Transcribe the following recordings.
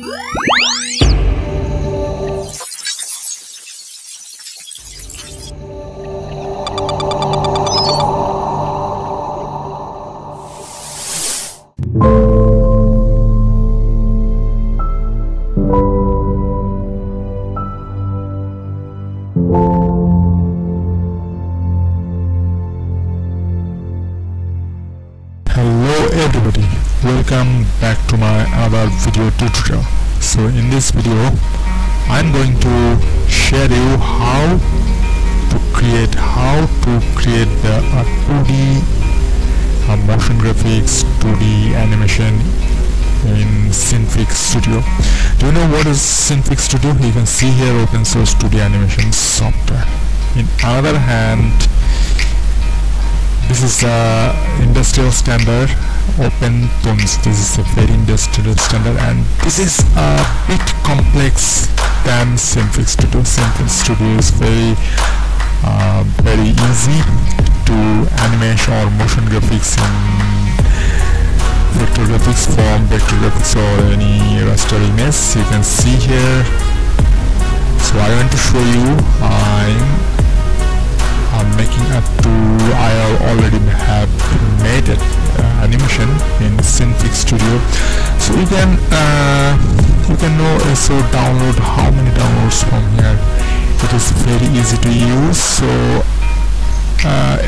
Hello everybody, welcome back to my other video tutorial. So in this video I'm going to share you how to create the 2D motion graphics, 2D animation in Synfigstudio. Do you know what is Synfigstudio? You can see here open source 2D animation software. In other hand, this is a industrial standard, open tones. This is a very industrial standard, and this is a bit complex than Synfigstudio. Synfigstudio is very easy to animate or motion graphics in vector graphics form, vector graphics or any raster image. You can see here. So I want to show you. I'm making I already have made it animation in Synfigstudio. So you can also download how many downloads from here. It is very easy to use. So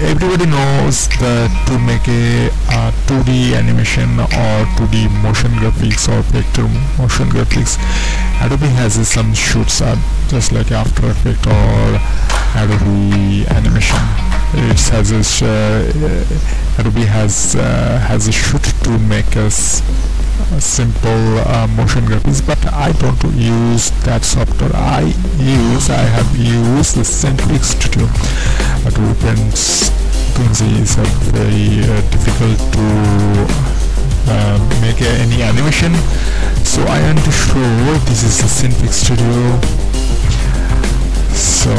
everybody knows that to make a 2D animation or 2D motion graphics or vector motion graphics, Adobe has some shoots just like After Effects or Adobe Animation. It has Adobe has a shoot to make us simple motion graphics, but I don't use that software. I have used the Synfigstudio. But is very difficult to make any animation. So I want to show this is the Synfigstudio. So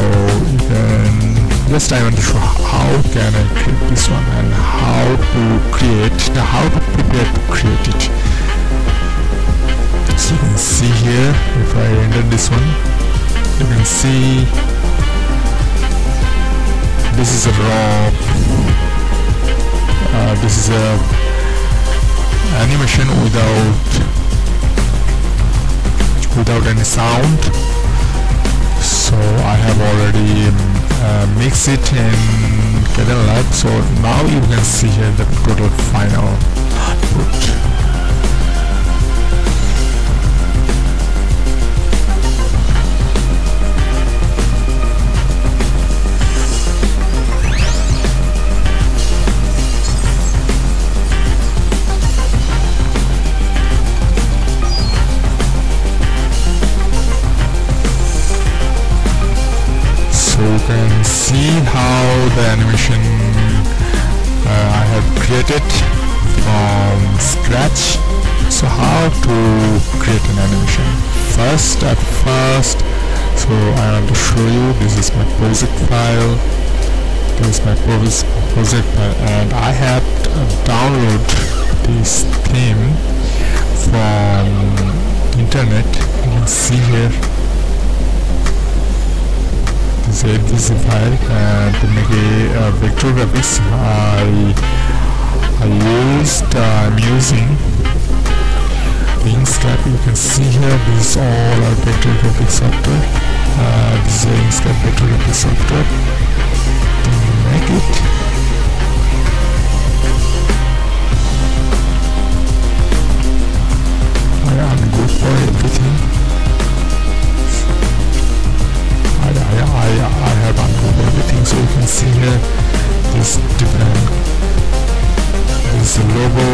you can I want to show how can I create this one and how to prepare to create it. So you can see here, if I render this one, you can see this is a raw, this is a animation without any sound. So I have already mixed it in Generalist. So now you can see here the total final output. You can see how the animation I have created from scratch. So how to create an animation? At first, so I want to show you. This is my project file. This is my project file, and I have download this theme from internet. You can see here. This file, and to make a vector graphics I'm using Inkscape. You can see here this is all our vector graphics software. This is a Inkscape vector graphics software to make it. I'm good for everything. I have unloaded everything, so you can see here this different. This is a logo.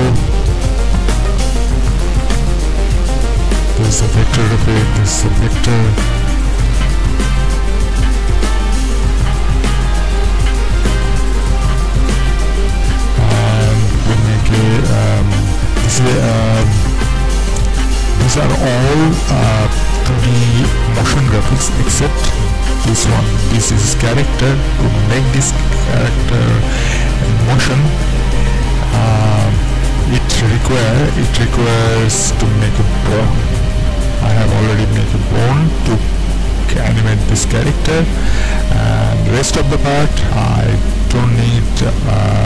This is a vector graphic. This is a vector. And we make these are all 2D motion graphics except this one. This is character. To make this character in motion, it requires to make a have already made a bone to animate this character, and rest of the part I don't need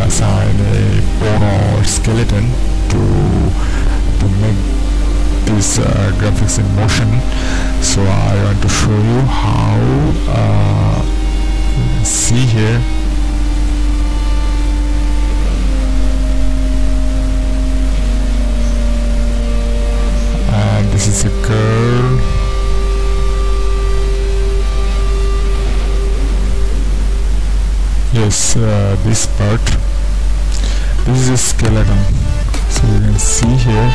assign a bone or skeleton to make this graphics in motion. So I want to show you how. See here, and this is a girl. Yes, this part, this is a skeleton, so you can see here,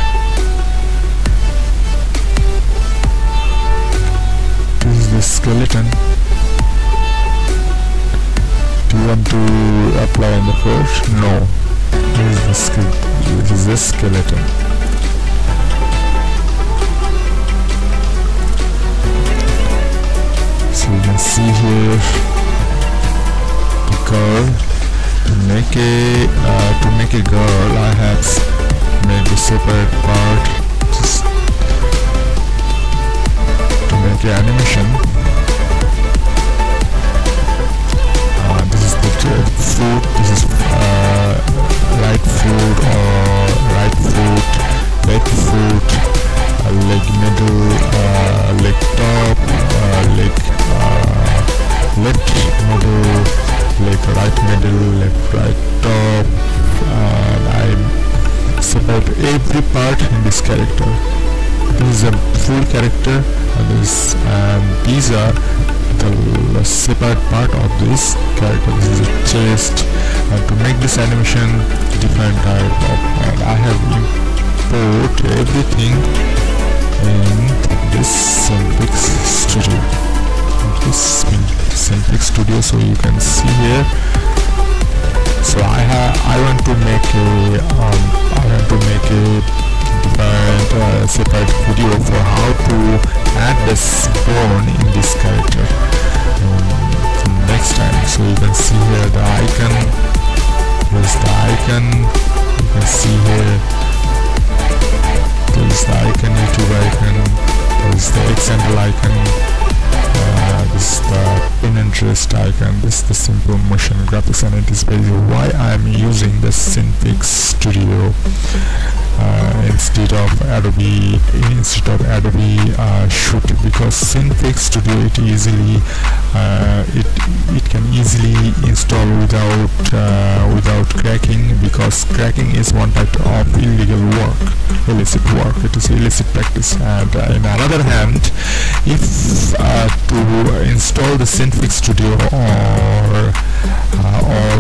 this is the skeleton. Do you want to apply in the first? No, this is the skeleton. So you can see here the girl. To make a girl, I have made a separate part just to make an animation. This is the foot. This is right foot or right foot, left foot, leg middle, leg top, leg left middle, leg right middle, left right top. I separate every part in this character. This is a full character, and these are the separate part of this character. This is a chest, and to make this animation different type of, and I have import everything in this Synfigstudio. Synfigstudio, so you can see here. So I want to make a different separate video for how to add this bone in this character next time. So you can see here the icon. There's the icon. You can see here. There's the icon, YouTube icon. There's the example icon. This is the pin and rest icon. This is the simple motion graphics, and it is basically why I am using the Synfigstudio instead of Adobe Shoot, because Synfigstudio it can easily install without cracking, because cracking is one type of illegal work, illicit work. It is illicit practice. And in another hand, if to install the Synfigstudio or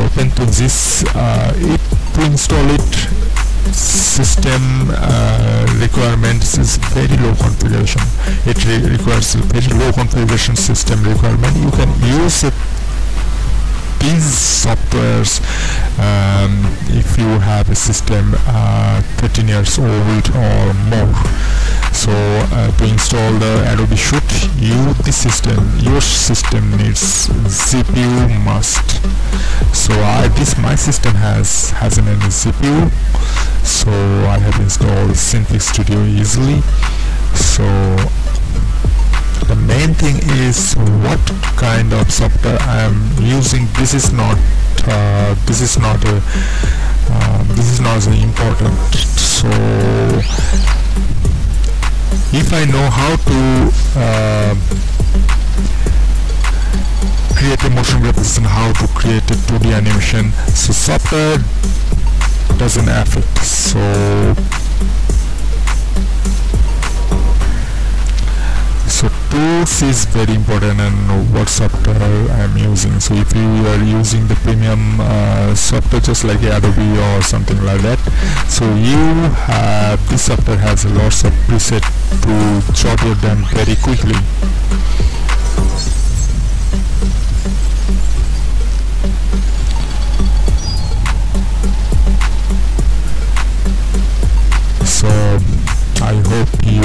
open to this, to install it, system requirements is very low configuration. It requires a very low configuration system requirement. You can use these softwares if you have a system 13 years old or more. So to install the Adobe Shoot, your system needs CPU must. So my system has an CPU, so I have installed Synfigstudio easily. So the main thing is what kind of software I am using. This is not as important. So if I know how to create a motion graphics and how to create a 2D animation, so software doesn't affect. So tools is very important, and what software I am using. So if you are using the premium software just like Adobe or something like that, so this software has lots of preset to chop your them very quickly. So I hope you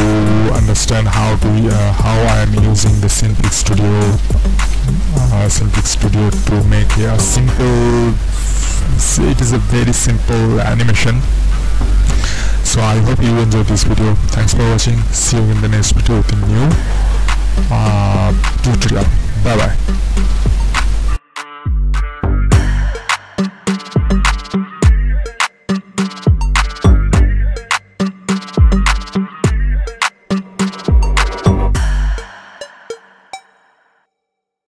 understand how I am using the Synfigstudio to make a simple. It is a very simple animation. So So I hope you enjoyed this video. Thanks for watching. See you in the next video with a new tutorial. Bye bye.